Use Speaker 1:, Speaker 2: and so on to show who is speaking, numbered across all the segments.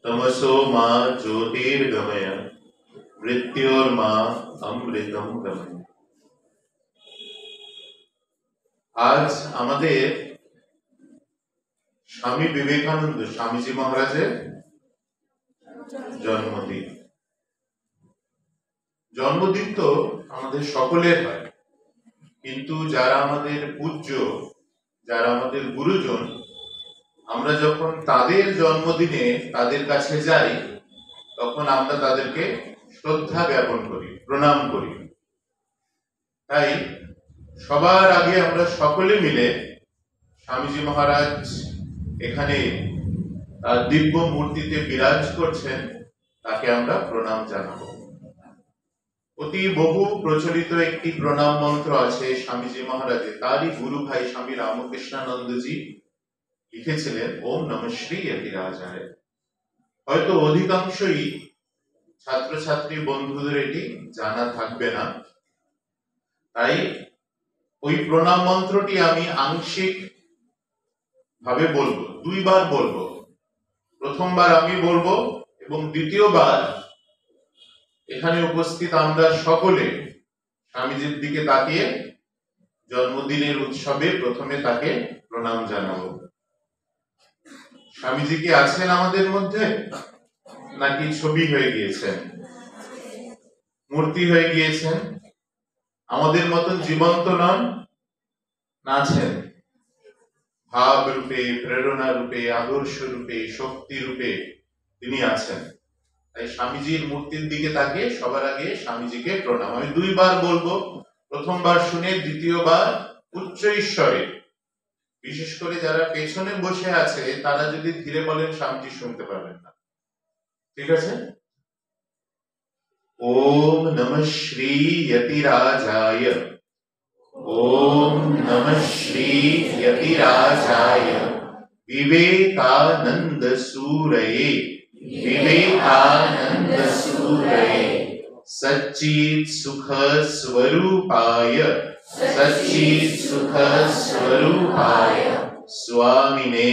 Speaker 1: तमसो मा ज्योतिर्गमय मृत्योर्मा अमृतम गमय। আজ আমাদের স্বামী বিবেকানন্দ স্বামীজি মহারাজের জন্মদিন। জন্মদিন তো আমাদের সকলের হয়, কিন্তু যারা আমাদের পূজ্য, যারা আমাদের গুরুজন, আমরা যখন তাদের জন্মদিনে তাদের কাছে যাই তখন আমরা তাদেরকে শ্রদ্ধা জ্ঞাপন করি, প্রণাম করি। তাই সবার আগে আমরা সকলে মিলে স্বামীজি মহারাজ এখানে তার দিব্য মূর্তিতে বিরাজ করছেন, তাকে আমরা প্রণাম জানাবো। অতি বহু প্রচলিত একটি প্রণাম মন্ত্র আছে স্বামীজি মহারাজের, তারই গুরু ভাই স্বামী রামকৃষ্ণানন্দজি লিখেছিলেন ওম নমঃ শ্রী যতিরাজায়। হয়তো অধিকাংশই ছাত্রছাত্রী বন্ধুদের এটি জানা থাকবে না, তাই ওই প্রণাম মন্ত্রটি আমি আংশিক ভাবে বলবো, দুইবার বলবো। প্রথমবার আমি বলবো এবং দ্বিতীয়বার এখানে উপস্থিত আমরা সকলে স্বামীজির দিকে তাকিয়ে জন্মদিনের উৎসবে প্রথমে তাকে প্রণাম জানাবো। স্বামীজি কি আছেন আমাদের মধ্যে, নাকি ছবি হয়ে গিয়েছেন, মূর্তি হয়ে গিয়েছেন? আমাদের মতন জীবন্ত নন, না আছেন? ভাব রূপে, প্রেরণা রূপে, আদর্শ রূপে, শক্তি রূপে তিনি আছেন। তাই স্বামীজির মূর্তির দিকে তাকিয়ে সবার আগে স্বামীজিকে প্রণাম। আমি দুইবার বলবো, প্রথমবার শুনে দ্বিতীয়বার উচ্চ ঈশ্বরে, বিশেষ করে যারা পেছনে বসে আছে তারা যদি ধীরে বলেন স্বামীজি শুনতে পারবেন না। ঠিক আছে? ওম নমঃ শ্রী যতিরাজায়, ওম নমঃ শ্রী যতিরাজায়, বিবেকানন্দ সূরয়ে, বিবেকানন্দ সূরये, सच्चित् सुख स्वरूपाय, सच्चित् सुख स्वरूपाय, स्वामिने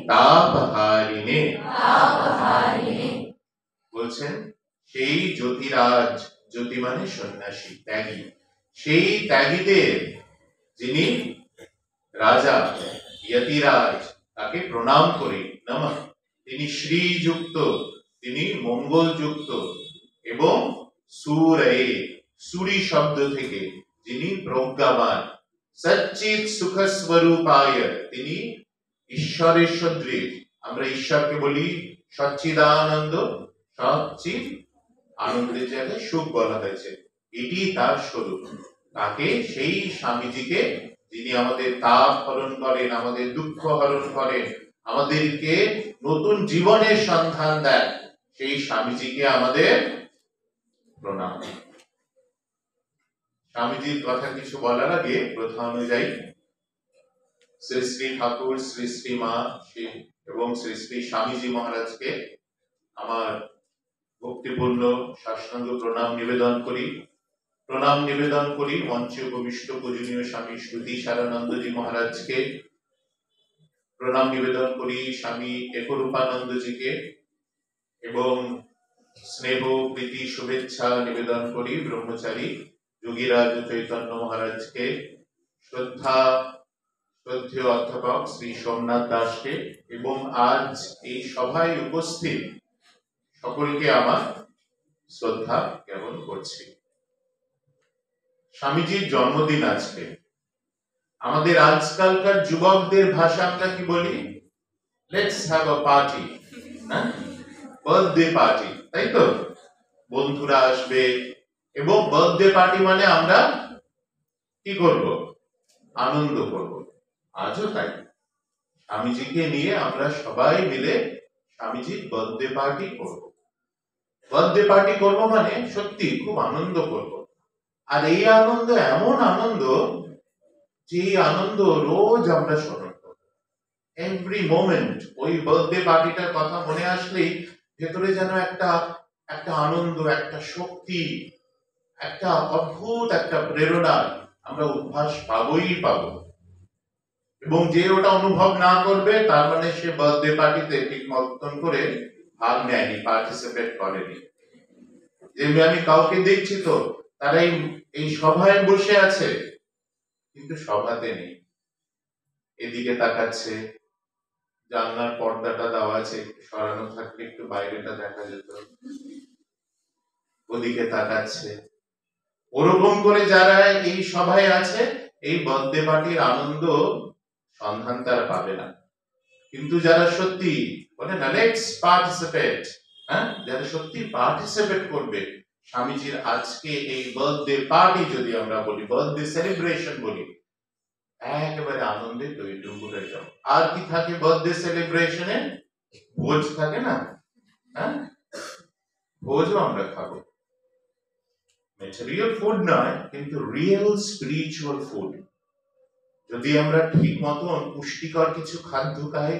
Speaker 1: तापहारिणे। বলছেন সেই জ্যোতিরাজ, জ্যোতি মানে সন্ন্যাসী, ত্যাগী, সেই ত্যাগীদের যিনি রাজা যতিরাজ, তাকে প্রণাম করি। নমঃ, তিনি শ্রীযুক্ত, তিনি মঙ্গলযুক্ত, এবং সূরয়ে, সূরি শব্দ থেকে যিনি প্রজ্ঞাবান, সচ্চিৎ সুখ স্বরূপায়, তিনি ঈশ্বরের সদৃশ। আমরা ঈশ্বরকে বলি সচ্চিদানন্দ, সচ্চিৎ আনন্দের জায়গায় সুখ বলা হয়েছে, এটি তার স্বরূপ। তাকে, সেই স্বামীজিকে, যিনি আমাদের তাপ হরণ করেন, আমাদের দুঃখ হরণ করেন, আমাদেরকে নতুন জীবনের সন্ধান দেন, সেই স্বামীজিকে আমাদের প্রণাম। স্বামীজির কথা কিছু বলার আগে প্রথা অনুযায়ী শ্রী শ্রী ঠাকুর, শ্রী শ্রী মা এবং শ্রী শ্রী স্বামীজি মহারাজকে আমার ভক্তিপূর্ণ সাষ্টাঙ্গ প্রণাম নিবেদন করি। প্রণাম নিবেদন করি মঞ্চে উপবিষ্ট পূজনীয় স্বামী শ্রুতি সারানন্দজি মহারাজকে, প্রণাম নিবেদন করি স্বামী একরূপানন্দজিকে, এবং স্নেহ প্রীতি শুভেচ্ছা নিবেদন করি ব্রহ্মচারী যোগীরাজ চৈতন্য মহারাজকে, শ্রদ্ধেয় অধ্যাপক শ্রী সোমনাথ দাসকে, এবং আজ এই সভায় উপস্থিত সকলকে আমার শ্রদ্ধা জ্ঞাপন করছি। স্বামীজির জন্মদিন আজকে। আমাদের আজকালকার যুবকদের ভাষা আমরা কি বলি? Let's have a party, birthday party, তাই তো? বন্ধুরা আসবে এবং বার্থডে পার্টি মানে আমরা কি করব? আনন্দ করব। আজও তাই, স্বামীজিকে নিয়ে আমরা সবাই মিলে স্বামীজির বার্থডে পার্টি করব। বার্থডে পার্টি করব মানে সত্যি খুব আনন্দ করব। আর এই আনন্দ এমন আনন্দ যে আনন্দ রোজ আমরা স্মরণ করব, এভরি মোমেন্ট। ওই বার্থডে পার্টিটার কথা মনে আসলেই ভেতরে যেন একটা আনন্দ, একটা শক্তি, একটা অদ্ভুত একটা প্রেরণা আমরা উদ্ভাস পাবই পাবো। এবং যে ওটা অনুভব না করবে তার মানে সে বার্থডে পার্টিতে ঠিক মতন করে ভাগ নেয়নি, পার্টিসিপেট করেনি। যেমনি আমি কাউকে দেখছি তো তারা এই সভায় বসে আছে কিন্তু সভাতে নেই, এদিকে তাকাচ্ছে, জানলার পর্দাটা দেওয়া আছে একটু সরানো থাকলে একটু বাইরেটা দেখা যেত, ওদিকে তাকাচ্ছে। ওরকম করে যারা এই সভায় আছে এই বার্থডে পার্টির আনন্দ সন্ধান তারা পাবে না। কিন্তু যারা সত্যি বলে না লেটস পার্টিসিপেট, হ্যাঁ, যারা সত্যি পার্টিসিপেট করবে স্বামীজির আজকে এই বার্থডে পার্টি যদি আমরা বলি, বার্থডে সেলিব্রেশন বলি, একেবারে আনন্দে টইটুম্বুরে যাও। আর কি থাকে বার্থডে সেলিব্রেশনে? ভোজ থাকে না, হ্যাঁ, ভোজও আমরা খাবো। ম্যাটেরিয়াল ফুড নয়, কিন্তু রিয়েল স্পিরিচুয়াল ফুড। যদি আমরা ঠিক মতন পুষ্টিকর কিছু খাদ্য খাই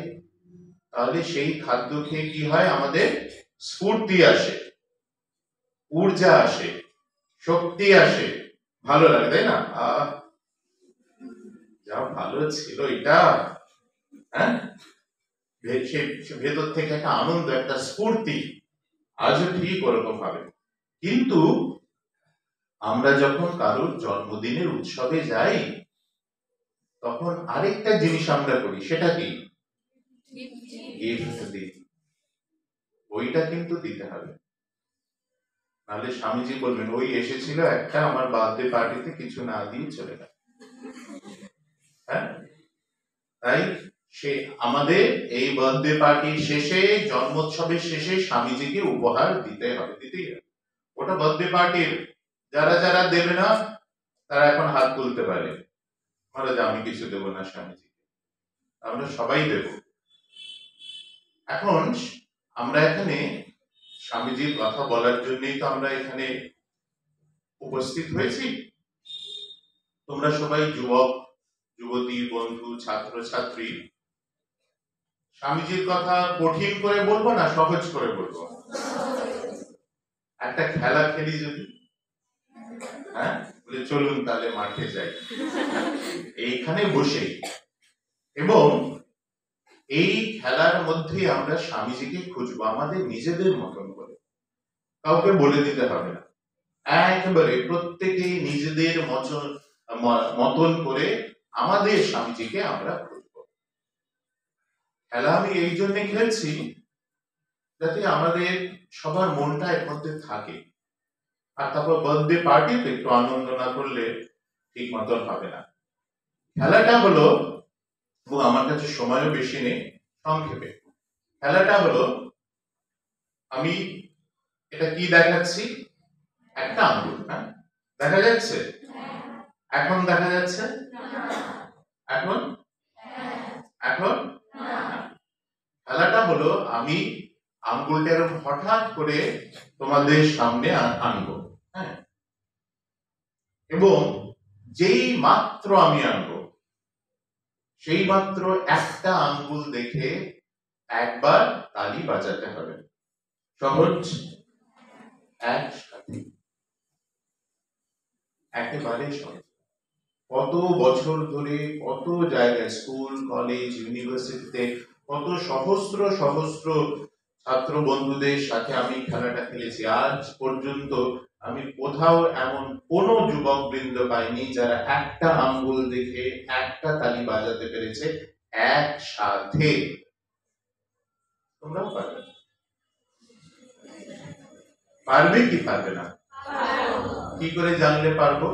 Speaker 1: তাহলে সেই খাদ্য খেয়ে কি হয়, আমাদের স্ফূর্তি আসে, ঊর্জা আসে, শক্তি আসে, ভালো লাগে, তাই না? যা ভালো ছিল এটা, হ্যাঁ, ভেতর থেকে একটা আনন্দ, একটা স্ফূর্তি আজও ঠিক ওরকম ভাবে। কিন্তু আমরা যখন কারোর জন্মদিনের উৎসবে যাই তখন আরেকটা জিনিস আমরা করি, সেটা কি? গিফট দিই। ওইটা কিন্তু দিতে হবে, নাহলে স্বামীজি বলবেন ওই এসেছিল একটা আমার বার্থডে পার্টিতে কিছু না দিয়ে চলে গেল। হ্যাঁ, তাই সে আমাদের এই বার্থডে পার্টির শেষে, জন্মোৎসবের শেষে স্বামীজিকে উপহার দিতে হবে, দিতেই হবে। ওটা বার্থডে পার্টির, যারা যারা দেবে না তারা এখন হাত তুলতে পারে, মহারাজ আমি কিছু দেবো না স্বামীজি, আমরা সবাই দেব। এখন আমরা এখানে স্বামীজির কথা বলার জন্যই তো আমরা এখানে উপস্থিত হয়েছি। তোমরা সবাই যুবক যুবতী, বন্ধু, ছাত্র ছাত্রী, স্বামীজির কথা কঠিন করে বলবো না সহজ করে বলবো? একটা খেলা খেলি যদি, হ্যাঁ, বলে চলুন তাহলে মাঠে যাই, এইখানে বসে, এবং এই খেলার মধ্যে আমরা স্বামীজিকে খুঁজবো আমাদের নিজেদের মতন করে, কাউকে বলে দিতে হবে না, একেবারে প্রত্যেকেই নিজেদের মতন করে আমাদের স্বামীজিকে আমরা খুঁজব। খেলা আমি এই জন্য খেলছি যাতে আমাদের সবার মনটা এর মধ্যে থাকে, আর তারপর বার্থডে পার্টিতে একটু আনন্দ না করলে ঠিক মতন হবে না। খেলাটা হলো, আমার কাছে সময়ও বেশি নেই, সংক্ষেপে খেলাটা হলো, আমি এটা কি দেখাচ্ছি, একটা আঙ্গুল, হ্যাঁ, দেখা যাচ্ছে? এখন দেখা যাচ্ছে? এখন এখন খেলাটা হলো আমি আঙ্গুলটা হঠাৎ করে তোমাদের সামনে আনবো, হ্যাঁ, এবং যেই মাত্র আমি আনবো সেই মাত্র একটা আঙ্গুল দেখে একবার তালি বাজাতে হবে, সহজ, একসাথে, একেবারে সহজ। কত বছর ধরে কত জায়গায়, স্কুল, কলেজ, ইউনিভার্সিটিতে কত সহস্র সহস্র ছাত্র বন্ধুদের সাথে আমি খেলাটা খেলেছি। আজ পর্যন্ত আমি কোথাও এমন কোন যুবক বৃন্দ পাইনি যারা একটা আঙ্গুল দেখে একটা তালি বাজাতে পেরেছে একসাথে। তোমরাও পারবে, পারবে কি পারবে না? কি করে জানলে পারবো?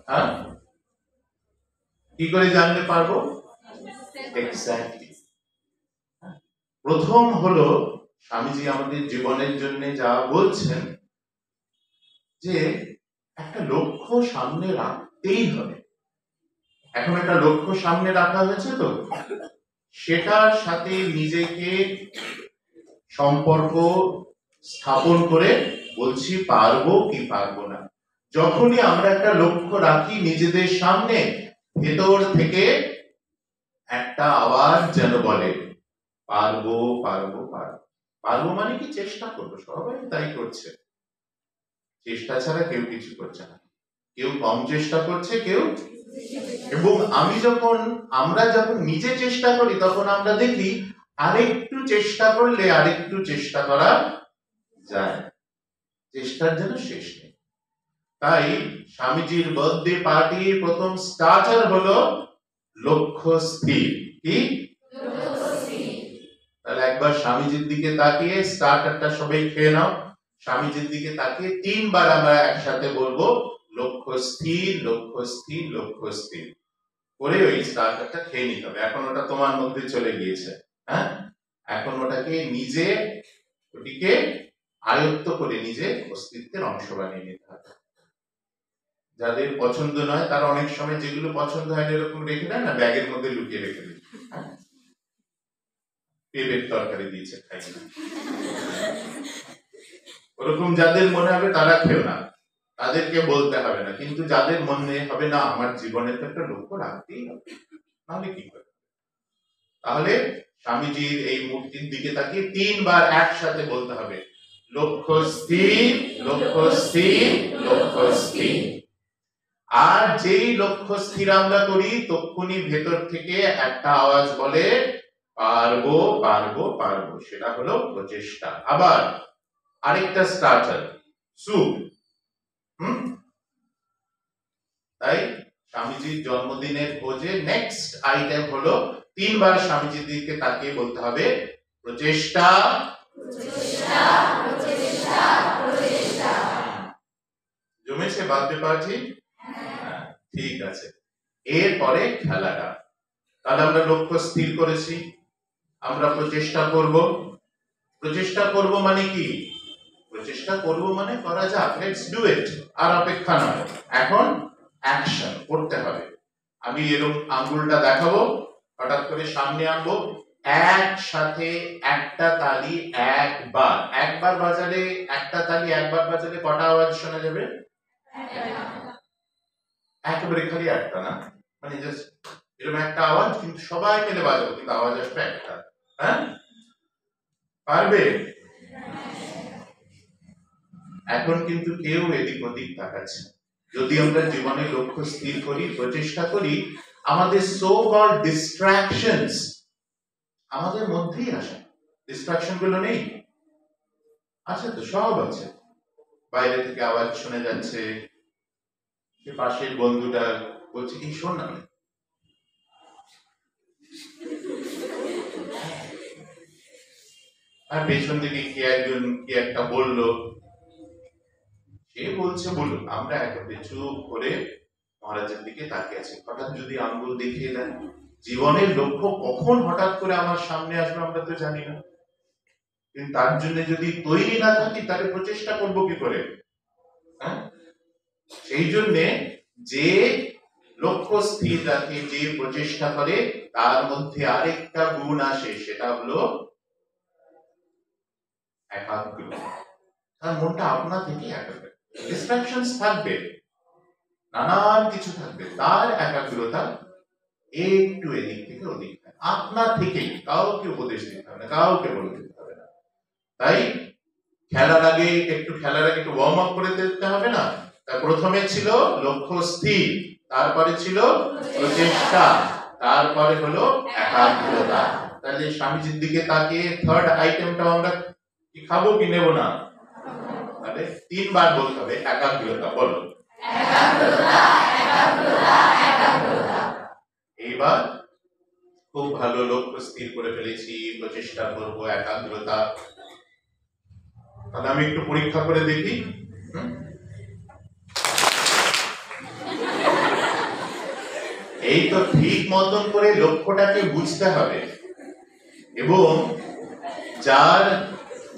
Speaker 1: হ্যাঁ, কি করে জানলে পারবো? এক্স্যাক্টলি। প্রথম হলো স্বামীজি আমাদের জীবনের জন্য যা বলছেন যে একটা লক্ষ্য সামনে রাখতেই হবে। এখন একটা লক্ষ্য সামনে রাখা হয়েছে তো সেটার সাথে নিজেকে সম্পর্ক স্থাপন করে বলছি পারবো কি পারবো না। যখনই আমরা একটা লক্ষ্য রাখি নিজেদের সামনে, ভেতর থেকে একটা আওয়াজ যেন বলে পারবো পারবো পারবো। পারবো মানে কি? চেষ্টা করবো, সবাই তাই করছে, চেষ্টা ছাড়া কেউ কিছু করছে না। কেউ কম চেষ্টা করছে, কেউ এবং আমরা যখন নিজে চেষ্টা করি তখন আমরা দেখি আরেকটু চেষ্টা করলে আরেকটু চেষ্টা করা যায়, চেষ্টার যেন শেষ নেই। তাই স্বামীজির বার্থডে পার্টির প্রথম স্টার্টার হলো লক্ষ্য স্থির। কি? তাহলে একবার স্বামীজির দিকে তাকিয়ে স্টার্টারটা সবাই খেয়ে নাও। স্বামীজির দিকে তাকিয়ে 3 বার আমরা একসাথে বলবো লক্ষ্য স্থির, লক্ষ্য স্থির, লক্ষ্য স্থির করে ওই স্টার্টারটা খেয়ে নিতে হবে। এখন ওটা তোমার মধ্যে চলে গিয়েছে, হ্যাঁ? এখন ওটাকে ওটিকে আয়ত্ত করে নিজে অস্তিত্বের অংশ বানিয়ে নিতে হবে। যাদের পছন্দ নয় তারা অনেক সময় যেগুলো পছন্দ হয় এরকম রেখে দেয় না, ব্যাগের মধ্যে লুকিয়ে রেখে দেয়। পেঁপের তরকারি দিয়েছে, খাই না। ওরকম যাদের মনে হবে তারা খেও না, তাদেরকে বলতে হবে না। কিন্তু যাদের মনে হবে না আমার জীবনের তো একটা লক্ষ্য রাখতেই হবে, তাহলে কি করে? তাহলে স্বামীজির এই মূর্তির দিকে তাকিয়ে 3 বার একসাথে বলতে হবে লক্ষ্য স্থির, লক্ষ্য স্থির, লক্ষ্য স্থির। আর যেই লক্ষ্য স্থির আমরা করি তখনই ভেতর থেকে একটা আওয়াজ বলে পারবো, পারবো, পারবো। সেটা হলো প্রচেষ্টা। আবার আরেকটা স্টার্টার সুপ। তাই স্বামীজির জন্মদিনের ভোজে নেক্সট আইটেম হলো 3 বার স্বামীজির দিকে তাকিয়ে বলতে হবে প্রচেষ্টা, প্রচেষ্টা, প্রচেষ্টা, প্রচেষ্টা। জমেছে বার্থডে পার্টি? ঠিক আছে। এরপরে খেলাটা। তাহলে আমরা লক্ষ্য স্থির করেছি, আমরা প্রচেষ্টা করব। প্রচেষ্টা করব মানে কি? প্রচেষ্টা করব মানে করা যাক, লেটস ডু ইট। আর অপেক্ষা নয়, এখন অ্যাকশন করতে হবে। আমি এরকম আঙ্গুলটা দেখাবো, হঠাৎ করে সামনে আনবো, একসাথে একটা তালি একবার। একবার বাজালে একটা তালি একবার বাজালে কটা আওয়াজ শোনা যাবে? একেবারে খালি একটা না, মানে জাস্ট এরকম একটা আওয়াজ, কিন্তু সবাই মিলে বাজাবো, কিন্তু আওয়াজ আসবে একটা। হ্যাঁ, পারবে? এখন কিন্তু কেউ এদিক ওদিক তাকাচ্ছে। যদি আমরা জীবনে লক্ষ্য স্থির করি, প্রচেষ্টা করি, আমাদের সো কল্ড ডিস্ট্রাকশনস আমাদের মধ্যেই আসে। ডিস্ট্রাকশন গুলো নেই? আছে তো, সব আছে। বাইরে থেকে আওয়াজ শুনে যাচ্ছে, সে পাশের বন্ধুটা বলছে কি শোন না, আর পেছন দিকে কি একজন কি একটা বললো, সে বলছে বলুন, আমরা একেবারে চুপ করে মহারাজের দিকে তাকিয়ে আছি। হঠাৎ যদি আঙ্গুল দেখিয়ে দেন, জীবনের লক্ষ্য কখন হঠাৎ করে আমার সামনে আসবে আমরা তো জানি না। কিন্তু তার জন্য যদি তৈরি না থাকি তাহলে প্রচেষ্টা করব কি করে? হ্যাঁ, সেই জন্য যে লক্ষ্য স্থির রাখে, যে প্রচেষ্টা করে, তার মধ্যে আরেকটা গুণ আসে, সেটা হলো একাগ্রতা। তার মনটা আপনা থেকে একাগ্র। ডিস্ট্রাকশনস থাকবে, নানান কিছু থাকবে, তার একাগ্রতা একটু এদিক থেকে ওদিক, আপনা থেকে, কাউকে উপদেশ দিতে হবে না, কাউকে বলে দিতে হবে না। তাই খেলার আগে একটু ওয়ার্ম আপ করে দিতে হবে না? তাই প্রথমে ছিল লক্ষ্য স্থির, তারপরে ছিল প্রচেষ্টা, তারপরে হলো একাগ্রতা। তাহলে স্বামীজির দিকে তাকিয়ে থার্ড আইটেমটা আমরা কি খাবো কি নেব না? তাহলে 3 বার বলতে হবে একাগ্রতা। বলো একাগ্রতা, একাগ্রতা, একাগ্রতা। এইবার খুব ভালো লক্ষ্য স্থির করে ফেলেছি, প্রচেষ্টা করব, একাগ্রতা। তাহলে আমি একটু পরীক্ষা করে দেখি। এই তো ঠিক মতন করে লক্ষ্যটাকে বুঝতে হবে, এবং যার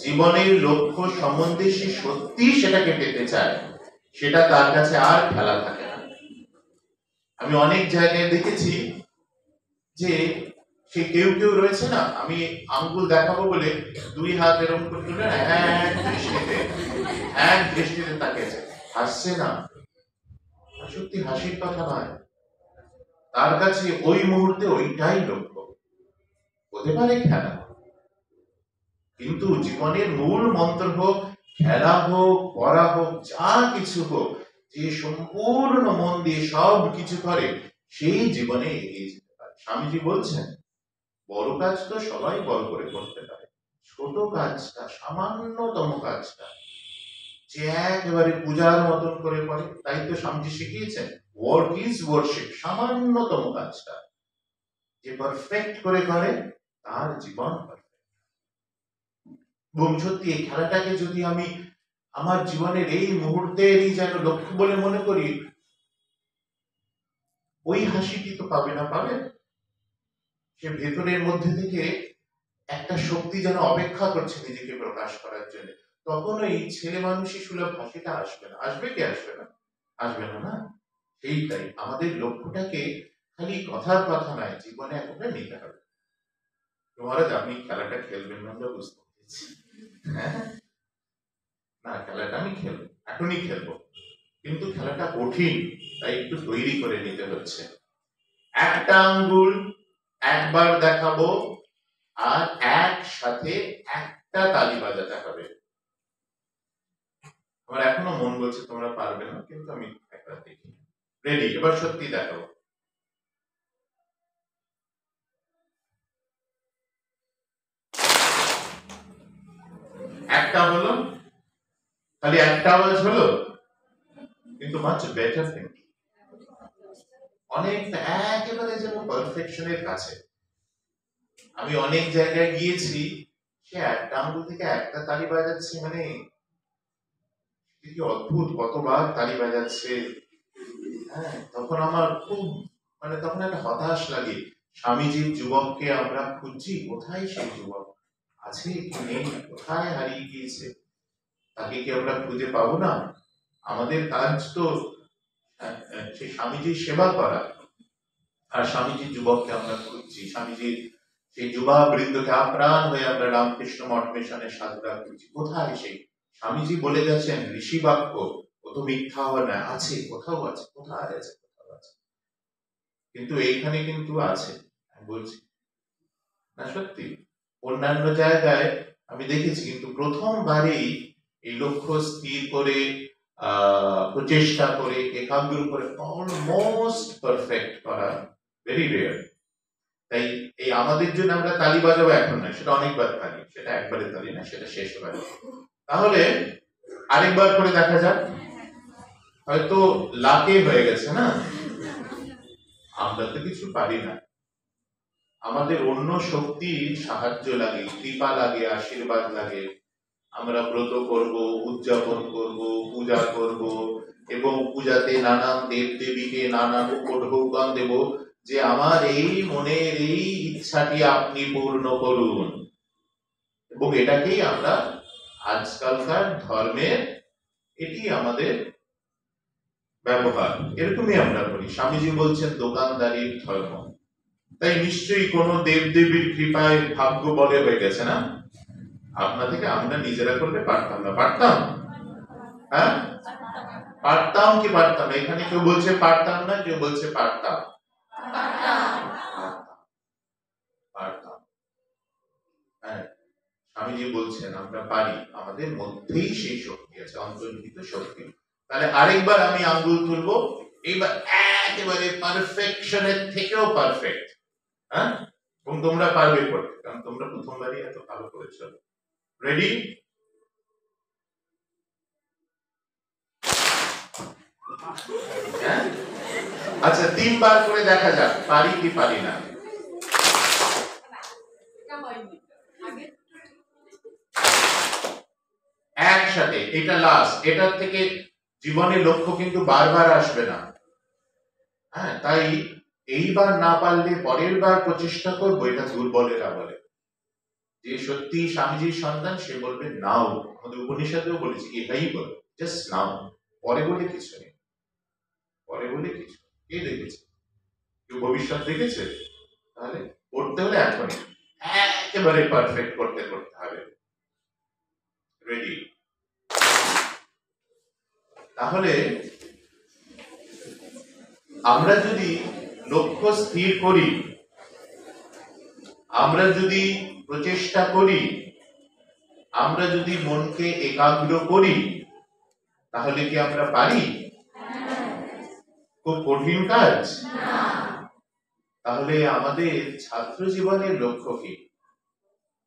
Speaker 1: জীবনের লক্ষ্য সম্বন্ধে সে সত্যি সেটাকে পেতে চায়, সেটা তার কাছে আর খেলা থাকে না। আমি অনেক জায়গায় দেখেছি যে সে কেউ রয়েছে না, আমি আঙ্গুল দেখাবো বলে 2 হাত এরকম করে তুলে এক দৃষ্টিতে তাকিয়েছে, হাসছে না। সত্যি হাসির কথা নয়, তার কাছে ওই মুহূর্তে ওইটাই লক্ষ্য। হতে পারে খেলা, কিন্তু জীবনের মূল মন্ত্র হোক, খেলা হোক, পড়া হোক, যা কিছু হোক, যে সম্পূর্ণ মন দিয়ে সব কিছু করে সেই জীবনে এগিয়ে যেতে পারে। স্বামীজি বলছেন বড় কাজ তো সবাই বড় করে করতে পারে, ছোট কাজটা, সামান্যতম কাজটা যে একেবারে পূজার মতন করে করে, তাই তো স্বামীজি শিখিয়েছেন ওয়ার্ক ইজ ওয়ার্শিপ। সামান্যতম কাজটা যে পারফেক্ট করে করে তার জীবন পারফেক্ট। এবং সত্যি এই খেলাটাকে যদি আমি আমার জীবনের এই মুহূর্তেরই যেন লক্ষ্য বলে মনে করি, ওই হাসিটি তো পাবে না, পাবে সে ভেতরের মধ্যে থেকে একটা শক্তি যেন অপেক্ষা করছে নিজেকে প্রকাশ করার জন্য। তখন ওই ছেলে মানুষই সুলভ হাসিটা আসবে না। আসবে কি আসবে না? আসবে না, না? সেইটাই আমাদের লক্ষ্যটাকে খালি কথার কথা নয়, জীবনে একেবারে নিতে হবে। মহারাজ আপনি খেলাটা খেলবেন না, আমরা বুঝতে পেরেছি। হ্যাঁ, না খেলাটা আমি খেলবো, এখনই খেলবো, কিন্তু খেলাটা কঠিন, তাই একটু তৈরি করে নিতে হচ্ছে। একটা আঙ্গুল একবার দেখাবো আর একসাথে একটা তালি বাজাতে হবে। আমার এখনো মন বলছে তোমরা পারবে না, কিন্তু আমি একবার দেখি। রেডি? এবার সত্যি দেখাবো। একটা হলো, খালি একটা আওয়াজ হলো, কিন্তু মাচ বেটার থিং, অনেকটা একেবারে যেন পারফেকশনের কাছে। আমি অনেক জায়গায় গিয়েছি, সে একটা আঙ্গুল থেকে একটা তালি বাজাচ্ছে, মানে কি অদ্ভুত, কতবার তালি বাজাচ্ছে। হ্যাঁ, তখন আমার খুব মানে তখন একটা হতাশ লাগে। স্বামীজির যুবককে আমরা খুঁজছি, কোথায় সেই যুবক? আছে কি নেই? কোথায় হারিয়ে গিয়েছে? তাকে কি আমরা খুঁজে পাবো না? আমাদের কাজ তো সেই স্বামীজির সেবা করা, আর স্বামীজির যুবককে আমরা খুঁজছি, স্বামীজির সেই যুবা বৃন্দকে আপ্রাণ হয়ে আমরা রামকৃষ্ণ মঠ মিশনের সাধুরা খুঁজছি। কোথায় সেই? স্বামীজি বলে গেছেন ঋষি বাক্য, ও তো মিথ্যা হয় না, আছে, কোথাও আছে, কোথায় আছে, কোথাও আছে। কিন্তু এইখানে কিন্তু আছে, আমি বলছি না সত্যি। অন্যান্য জায়গায় আমি দেখেছি, কিন্তু প্রথমবারেই এই লক্ষ্য স্থির করে প্রচেষ্টা করে একাগ্র করে অলমোস্ট পারফেক্ট করা ভেরি রেয়ার। তাই এই আমাদের জন্য আমরা তালি বাজাবো এখন না, সেটা অনেকবার তালি, সেটা একবারে তালি না, সেটা শেষবার। তাহলে আরেকবার করে দেখা যাক। হয়তো লাকে হয়ে গেছে না, আমরা তো কিছু পারি না, আমাদের অন্য শক্তির সাহায্য লাগে, কৃপা লাগে, আশীর্বাদ লাগে। আমরা ব্রত করব, উদযাপন করব, পূজা করব, এবং পূজাতে নানান দেব দেবীকে নানান উপঢৌকন দেব যে আমার এই মনের এই ইচ্ছাটি আপনি পূর্ণ করুন। এবং এটাকেই আমরা আজকালকার ধর্মের, এটি আমাদের ব্যবহার, এরকমই আমরা করি। স্বামীজি বলছেন দোকানদারির ধর্ম। তাই নিশ্চয়ই কোন দেব দেবীর কৃপায় ভাগ্য বলে হয়ে গেছে না? আপনা থেকে আমরা নিজেরা করলে পারতাম না? পারতাম? হ্যাঁ, পারতাম কি পারতাম? এখানে কেউ বলছে পারতাম না, কেউ বলছে পারতাম। পারতাম। হ্যাঁ, স্বামীজি বলছেন আমরা পারি, আমাদের মধ্যেই সেই শক্তি আছে, অন্তর্নিহিত শক্তি। তাহলে আরেকবার আমি আঙ্গুল তুলবো, এইবার একেবারে পারফেকশনের থেকেও পারফেক্ট। হ্যাঁ, এবং তোমরা পারবে করতে, কারণ তোমরা প্রথমবারই এত ভালো করেছো। রেডি? হ্যাঁ, আচ্ছা 3 বার করে দেখা যাক পারি কি পারি না। একসাথে, এটা লাস্ট, এটার থেকে জীবনের লক্ষ্য কিন্তু বারবার আসবে না। হ্যাঁ, তাই এইবার না পারলে পরের বার প্রচেষ্টা করবো, এটা দুর্বলেরা বলে। যে সত্যি স্বামীজির সন্তান সে বলবে নাও, আমাদের উপনিষদেও বলেছি এটাই বলো, জাস্ট নাও। পরে বলে কিছু নেই, পরে বলে কিছু, কে দেখেছে? কেউ ভবিষ্যৎ দেখেছে? তাহলে করতে হলে এখনই একেবারে পারফেক্ট করতে করতে হবে। রেডি? তাহলে আমরা যদি লক্ষ্য স্থির করি, আমরা যদি প্রচেষ্টা করি, আমরা যদি মনকে একাগ্র করি, তাহলে কি আমরা পারি? খুব কঠিন কাজ? তাহলে আমাদের ছাত্র জীবনের লক্ষ্য কি?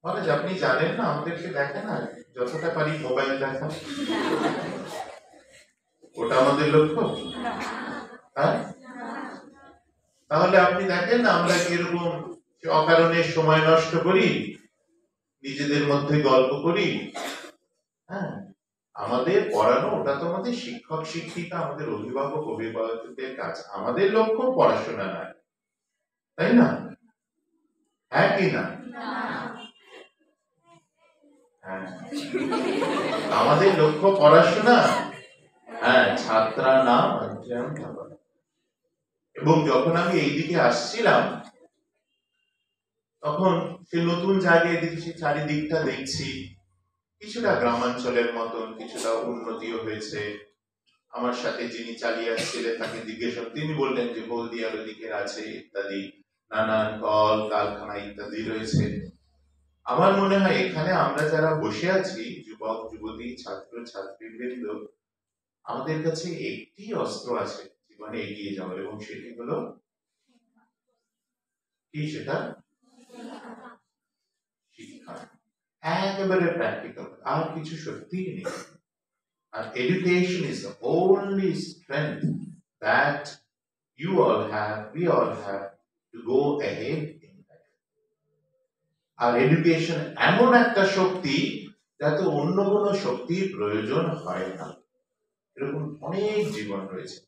Speaker 1: মানে আপনি জানেন না, আমাদেরকে দেখে না যতটা পারি মোবাইল দেখা, ওটা আমাদের লক্ষ্য? হ্যাঁ, তাহলে আপনি দেখেন না আমরা কিরকম অকারণে সময় নষ্ট করি, নিজেদের মধ্যে গল্প করি। হ্যাঁ, আমাদের পড়ানো ওটা তো আমাদের শিক্ষক শিক্ষিকা, আমাদের অভিভাবক অভিভাবকদের কাজ। আমাদের লক্ষ্য পড়াশোনা নয়, তাই না? হ্যাঁ কি না? হ্যাঁ, আমাদের লক্ষ্য পড়াশোনা। হ্যাঁ, ছাত্রা নাম অধ্যয়ন করা। এবং যখন আমি এইদিকে আসছিলাম তখন সে নতুন জায়গায় দেখছি, চারিদিকটা দেখছি কিছুটা গ্রামাঞ্চলের মতন, কিছুটা উন্নতিও হয়েছে। আমার সাথে যিনি চালিয়ে আসছিলেন তাকে জিজ্ঞেস, তিনি বললেন যে হলদিয়ার ওদিকে আছে ইত্যাদি, নানান কল কারখানা ইত্যাদি রয়েছে। আমার মনে হয় এখানে আমরা যারা বসে আছি, যুবক যুবতী ছাত্র ছাত্রীবৃন্দ, আমাদের কাছে একটি অস্ত্র আছে জীবনে এগিয়ে যাওয়ার, এবং সেটি হলো কি? সেটা শিক্ষা। একেবারে প্র্যাকটিক্যাল, আর কিছু সত্যিই নেই। আর education is the only strength that you all have, we all have to go ahead in life. আর এডুকেশন এমন একটা শক্তি যাতে অন্য কোনো শক্তির প্রয়োজন হয় না, এরকম অনেক জীবন রয়েছে।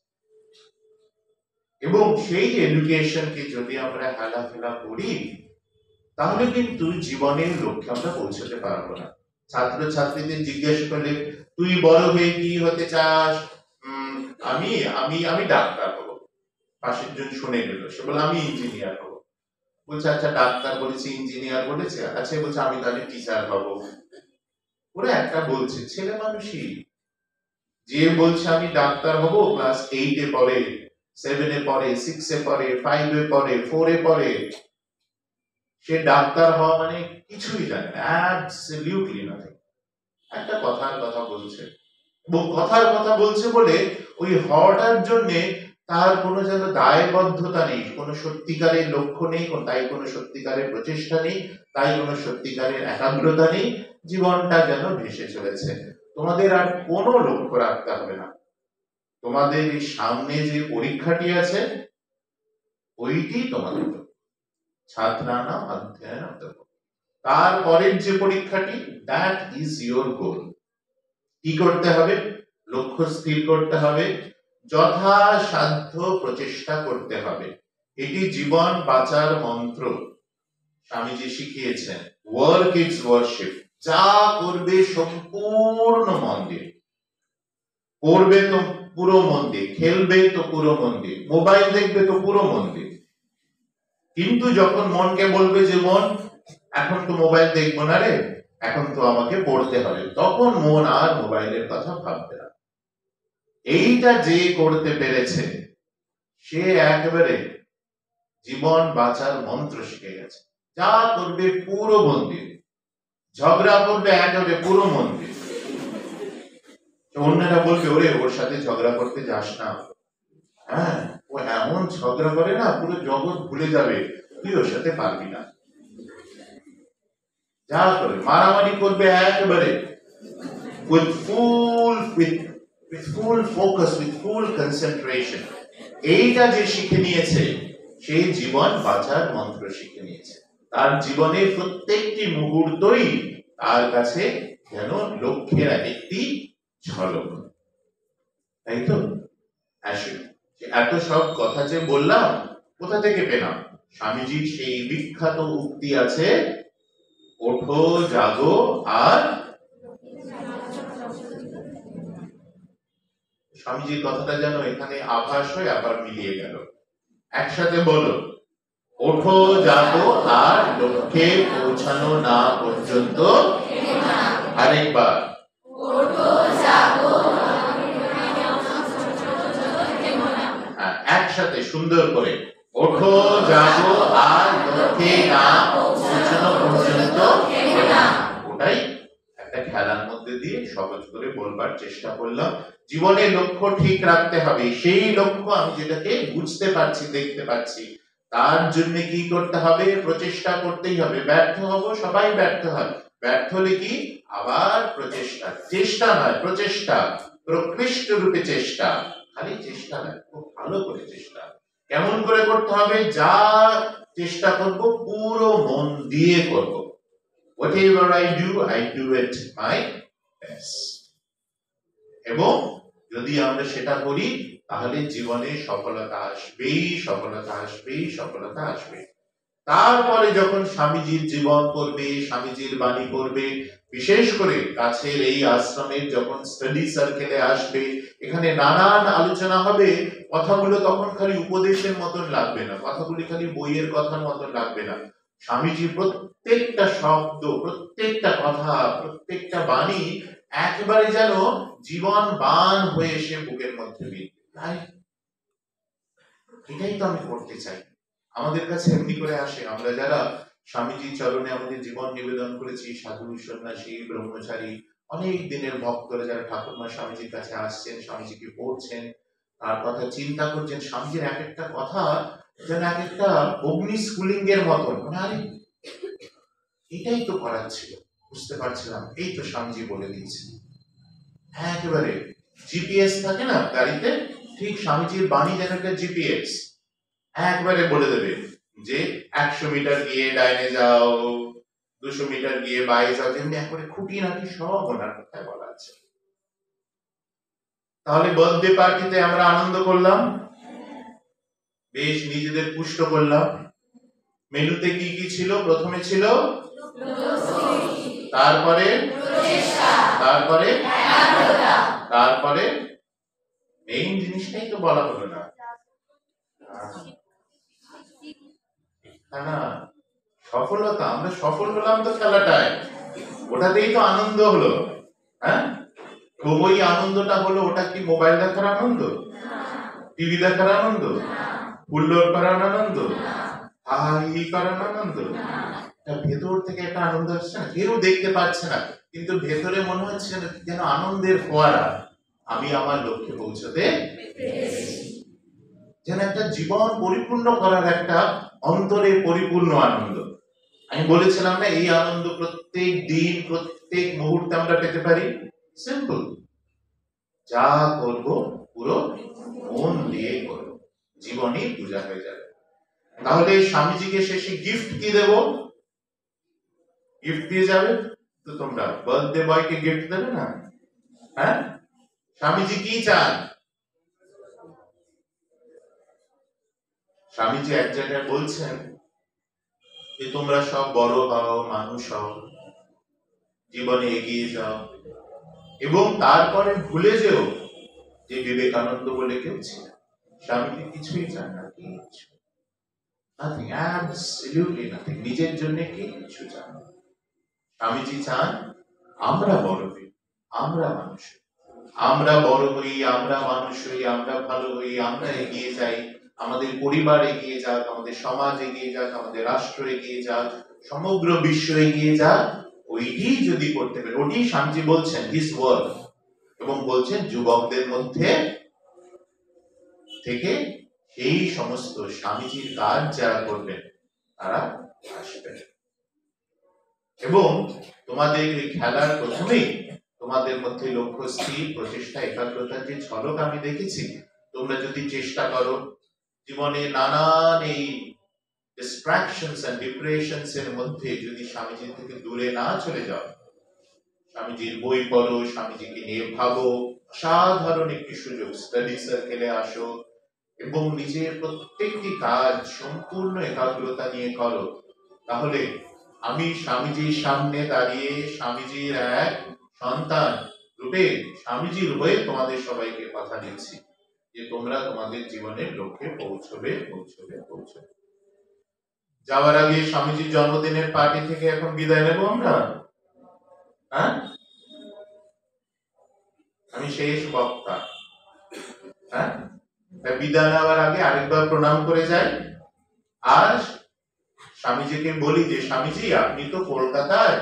Speaker 1: এবং সেই এডুকেশনকে যদি আমরা হেলাফেলা করি তাহলে কিন্তু জীবনের লক্ষ্যে আমরা পৌঁছতে পারবো না। ছাত্র ছাত্রীদের জিজ্ঞেস করলে তুই বড় হয়ে কি হতে চাস? আমি আমি আমি ডাক্তার হব। পাশের জন শুনে গেল, সে বলে আমি ইঞ্জিনিয়ার হব। বলছে আচ্ছা, ডাক্তার বলেছে, ইঞ্জিনিয়ার বলেছে, আচ্ছা বলছে আমি তাহলে টিচার হব। ওরা একটা বলছে, ছেলে মানুষই। যে বলছে আমি ডাক্তার হব, ক্লাস 8 এ পড়ে, 7 এ পড়ে, 6 এ পড়ে, 5 এ পড়ে, 4 এ পড়ে, সে ডাক্তার হওয়া মানে কিছুই জানে না, অ্যাবসলিউটলি নাথিং। একটা কথার কথা বলছে, এবং কথার কথা বলছে বলে ওই হওয়াটার জন্য তার কোনো যেন দায়বদ্ধতা নেই, কোনো সত্যিকারের লক্ষ্য নেই, তাই কোনো সত্যিকারের প্রচেষ্টা নেই, তাই কোনো সত্যিকারের একাগ্রতা নেই। জীবনটা যেন ভেসে চলেছে। তোমাদের আর কোনো লক্ষ্য রাখতে হবে না। তোমাদের এই সামনে যে পরীক্ষাটি আছে ওইটি তোমাদের ছাত্রানা অধ্যয়ন। তারপরের যে পরীক্ষাটি, দ্যাট ইজ ইয়োর গোল। কি করতে হবে? লক্ষ্য স্থির করতে হবে, যথাসাধ্য প্রচেষ্টা করতে হবে। এটি জীবন বাঁচার মন্ত্র। স্বামীজি শিখিয়েছেন, ওয়ার্ক ইজ ওয়ার্শিপ। যা করবে সম্পূর্ণ মন দিয়ে করবে, তো পুরো মন দিয়ে খেলবে, তো পুরো মন দিয়ে মোবাইল দেখবে, তো পুরো মন দিয়ে। কিন্তু যখন মনকে বলবে যে মন এখন তো মোবাইল দেখবো না রে, এখন তো আমাকে পড়তে হবে, তখন মন আর মোবাইলের কথা ভাববে না। এইটা যে করতে পেরেছে সে একেবারে জীবন বাঁচার মন্ত্র শিখে গেছে। যা করবে পুরো মন দিয়ে, ঝগড়া করবে একেবারে পুরো মন দিয়ে। অন্যরা বলবে ওরে ওর সাথে ঝগড়া করতে যাস না, হ্যাঁ ও এমন ঝগড়া করে না পুরো জগৎ ভুলে যাবে, তুই ওর সাথে পারবি না। যা করে মারামারি করবে একেবারে with full focus, with full concentration। এইটা যে শিখে নিয়েছে সেই জীবন বাঁচার মন্ত্র শিখে নিয়েছে। তার জীবনের প্রত্যেকটি মুহূর্তই তার কাছে যেন লক্ষ্যের একটি ঝলক। তাই তো? আসলে এত সব কথা যে বললাম কোথা থেকে পেলাম? স্বামীজির সেই বিখ্যাত উক্তি আছে, ওঠো জাগো আর। স্বামীজির কথাটা যেন এখানে আভাস হয়ে আবার মিলিয়ে গেল। একসাথে বলো, ওঠো জাগো আর লক্ষ্যে পৌঁছানো না পর্যন্ত। আরেকবার, একসাথে সুন্দর করে, ওঠো জাগো আর লক্ষ্যে না পৌঁছানো পর্যন্ত। ওটাই একটা খেলার মধ্যে মধ্যে দিয়ে সহজ করে বলবার চেষ্টা করলাম। জীবনে লক্ষ্য ঠিক রাখতে হবে, সেই লক্ষ্য আমি যেটাকে বুঝতে পারছি, দেখতে পাচ্ছি, তার জন্য কি করতে হবে? প্রচেষ্টা করতেই হবে। ব্যর্থ হব, সবাই ব্যর্থ হয়, ব্যর্থ হলে কি আবার প্রচেষ্টা, চেষ্টা নয় প্রচেষ্টা, প্রকৃষ্ট রূপে চেষ্টা, খালি চেষ্টা নয়, খুব ভালো করে চেষ্টা। কেমন করে করতে হবে? যা চেষ্টা করব পুরো মন দিয়ে করব। Whatever I do it my best. এবং যদি আমরা সেটা করি তাহলে জীবনে সফলতা আসবেই, সফলতা আসবেই, সফলতা আসবে। তারপরে যখন স্বামীজির জীবন পড়বে, স্বামীজির বাণী পড়বে, বিশেষ করে কাছের এই আশ্রমের যখন স্টাডি সার্কেলে আসবে, এখানে নানান আলোচনা হবে, কথাগুলো তখন খালি উপদেশের মতন লাগবে না, কথাগুলি খালি বইয়ের কথার মতন লাগবে না। স্বামীজির প্রত্যেকটা শব্দ, প্রত্যেকটা কথা, প্রত্যেকটা বাণী একেবারে যেন জীবন বান হয়ে এসে বুকের মধ্যে বিঁধবে। এটাই তো আমি করতে চাই। আমাদের কাছে এমনি করে আসে, আমরা যারা স্বামীজির চরণে আমাদের জীবন নিবেদন করেছি, সাধু, সন্ন্যাসী, ব্রহ্মচারী, অনেক দিনের ভক্তরা যারা ঠাকুরমা স্বামীজির কাছে আসছেন, স্বামীজিকে পড়ছেন, তার কথা চিন্তা করছেন, স্বামীজির এক একটা কথা যেন এক একটা অগ্নি স্ফুলিঙ্গের মতন, আরে এটাই তো করার ছিল, বুঝতে পারছিলাম, এই তো স্বামীজি বলে দিয়েছে। একেবারে জিপিএস থাকে না গাড়িতে, ঠিক স্বামীজির বাণী যেন একটা জিপিএস, একবারে বলে দেবে যে 100 মিটার গিয়ে ডাইনে যাও, 200 মিটার গিয়ে বাইরে যাও, যেমনি একবারে খুঁটিনাটি সব ওনার কথায় বলা আছে। তাহলে বার্থডে পার্টিতে আমরা আনন্দ করলাম, বেশ নিজেদের পুষ্ট করলাম। মেনুতে কি কি ছিল? প্রথমে ছিল তারপরে তারপরে তারপরে মেইন জিনিসটাই তো বলা হলো না। না, সফলতা, আমরা সফল হলাম তো খেলাটায়, ওটাতেই তো আনন্দ হলো। হ্যাঁ, ওই আনন্দটা হলো, ওটা কি মোবাইল দেখার আনন্দ, টিভি দেখার আনন্দ, হুল্লোড় করার আনন্দ, হাহাহি করার আনন্দ? ভেতর থেকে একটা আনন্দ আসছে না, কেউ দেখতে পাচ্ছে না, কিন্তু ভেতরে মনে হচ্ছে যেন আনন্দের ফোয়ারা, আমি আমার লক্ষ্যে পৌঁছতে যেন একটা জীবন পরিপূর্ণ করার একটা অন্তরে পরিপূর্ণ আনন্দ। আমি বলেছিলাম না, এই আনন্দ প্রত্যেক দিন, প্রত্যেক মুহূর্তে আমরা পেতে পারি। সিম্পল, যা করব পুরো মন দিয়ে করব, জীবনই পূজা হয়ে যাবে। তাহলে স্বামীজিকে শেষে গিফট কি দেব? গিফট দিয়ে যাবে তো তোমরা, বার্থডে বয়কে গিফট দেবে না? হ্যাঁ, স্বামীজি কি চান? স্বামীজি এক জায়গায় বলছেন যে তোমরা সব বড় হও, মানুষ হও, জীবনে এগিয়ে যাও, এবং তারপরে ভুলে যেও যে বিবেকানন্দ বলে কেউ ছিল। স্বামীজি কিছুই চান না, কিছু, নাথিং, অ্যাবসলিউটলি নাথিং, নিজের জন্য কিছু চান না। স্বামীজি চান আমরা বড় হই, আমরা মানুষ, আমরা বড় হই, আমরা মানুষ হই, আমরা ভালো হই, আমরা এগিয়ে যাই, আমাদের পরিবার এগিয়ে যাক, আমাদের সমাজ এগিয়ে যাক, আমাদের রাষ্ট্র এগিয়ে যাক, সমগ্র বিশ্ব এগিয়ে যাক। ওইটি যদি করতে পারে, ওটি স্বামীজি বলছেন হিজ ওয়ার্ক, এবং বলছেন যুবকদের মধ্যে থেকে সেই সমস্ত স্বামীজির কাজ যারা করবেন তারা আসবেন। এবং তোমাদের এই খেলার প্রথমেই তোমাদের মধ্যে লক্ষ্য, স্থির, প্রচেষ্টা, একাগ্রতার যে ঝলক আমি দেখেছি, তোমরা যদি চেষ্টা করো জীবনে নানান এই ডিস্ট্রাকশনস এন্ড ডিপ্রেশনস এর মধ্যে যদি স্বামীজি থেকে দূরে না চলে যাও, স্বামীজির বই পড়ো, স্বামীজিকে নিয়ে ভাবো, সাধারণ একটি সুযোগ, স্টাডি সার্কেলে আসো এবং নিজের প্রত্যেকটি কাজ সম্পূর্ণ একাগ্রতা নিয়ে করো, তাহলে আমি স্বামীজির সামনে দাঁড়িয়ে স্বামীজির এক সন্তান রূপে স্বামীজির হয়ে তোমাদের সবাইকে কথা দিচ্ছি যে তোমরা তোমাদের জীবনের লক্ষ্যে পৌঁছবে, পৌঁছবে, পৌঁছবে। যাওয়ার আগে স্বামীজির জন্মদিনের পার্টি থেকে এখন বিদায় নেব আমরা। হ্যাঁ, আমি শেষ বক্তা। হ্যাঁ, বিদায় নেওয়ার আগে আরেকবার প্রণাম করে যাই, আর স্বামীজিকে বলি যে স্বামীজি আপনি তো কলকাতায়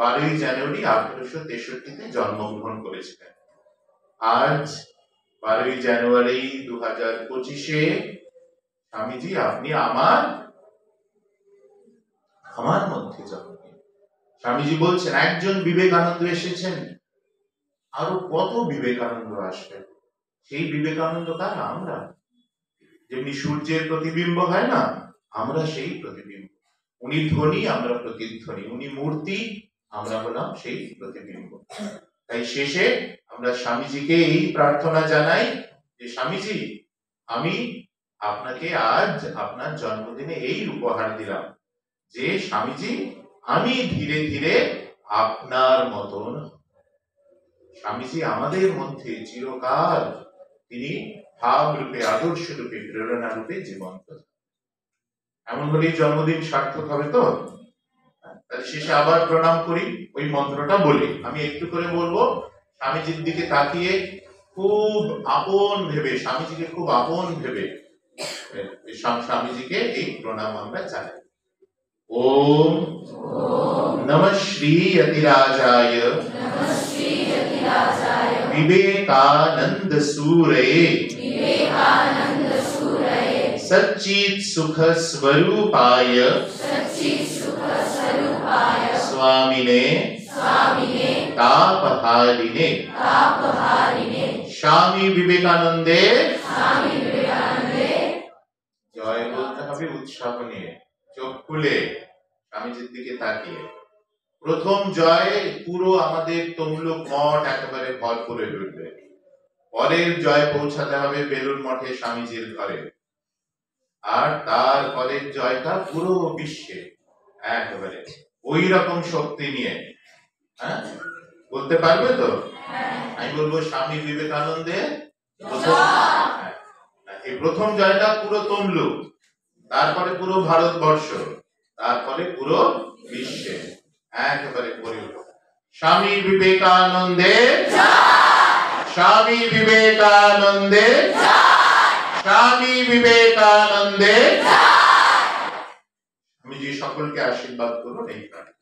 Speaker 1: 12ই জানুয়ারি 1863-তে জন্মগ্রহণ করেছিলেন। আজ 12ই জানুয়ারি 2025-এ স্বামীজি আপনি আমার মধ্যে জন্ম নিন। স্বামীজি বলছেন একজন বিবেকানন্দ এসেছেন, আরো কত বিবেকানন্দ আসবে। সেই বিবেকানন্দ কারা? আমরা। যেমনি সূর্যের প্রতিবিম্ব হয় না, আমরা সেই প্রতিবিম্ব। উনি ধ্বনি, আমরা প্রতিধ্বনি। উনি মূর্তি, আমরা হলাম সেই প্রতিবিম্ব। তাই শেষে আমরা স্বামীজিকে এই প্রার্থনা জানাই যে স্বামীজি, আমি আপনাকে আজ আপনার জন্মদিনে এই উপহার দিলাম যে স্বামীজি, আমি ধীরে ধীরে আপনার মতন। স্বামীজি আমাদের মধ্যে চিরকাল তিনি ভাব রূপে, আদর্শ রূপে, প্রেরণা রূপে জীবন্ত। এমন হলেই জন্মদিন সার্থক হবে। তো তাহলে শেষে আবার প্রণাম করি, ওই মন্ত্রটা বলি। আমি একটু করে বলবো, স্বামীজির দিকে তাকিয়ে খুব আপন ভেবে, স্বামীজিকে খুব আপন ভেবে স্বামীজিকে এই প্রণাম আমরা জানাই। ওম নমঃ শ্রী यतिराजाय विवेकानंद सूरये सच्चित सुख स्वरूपाय स्वामिने तापहारिणे स्वामी विवेकानंदे জয় বলতে হবে উৎসাহ নিয়ে, চোখ খুলে স্বামীজির দিকে তাকিয়ে। প্রথম জয় পুরো আমাদের তমলুক মঠ একেবারে ভরপুরে উঠবে। পরের জয় পৌঁছাতে হবে বেলুড় মঠে স্বামীজির ঘরে, আর তার পরের জয়টা পুরো বিশ্বে একেবারে ওই রকম শক্তি নিয়ে। হ্যাঁ, বলতে পারবে তো? আমি বলবো স্বামী বিবেকানন্দের এই প্রথম জয়টা পুরো তমলুক, তারপরে পুরো ভারতবর্ষ, তারপরে পুরো বিশ্বে একেবারে পরিণত। স্বামী বিবেকানন্দে, স্বামী বিবেকানন্দে, স্বামী বিবেকানন্দে। আমি যে সকলকে আশীর্বাদ করুন এই প্রার্থনা।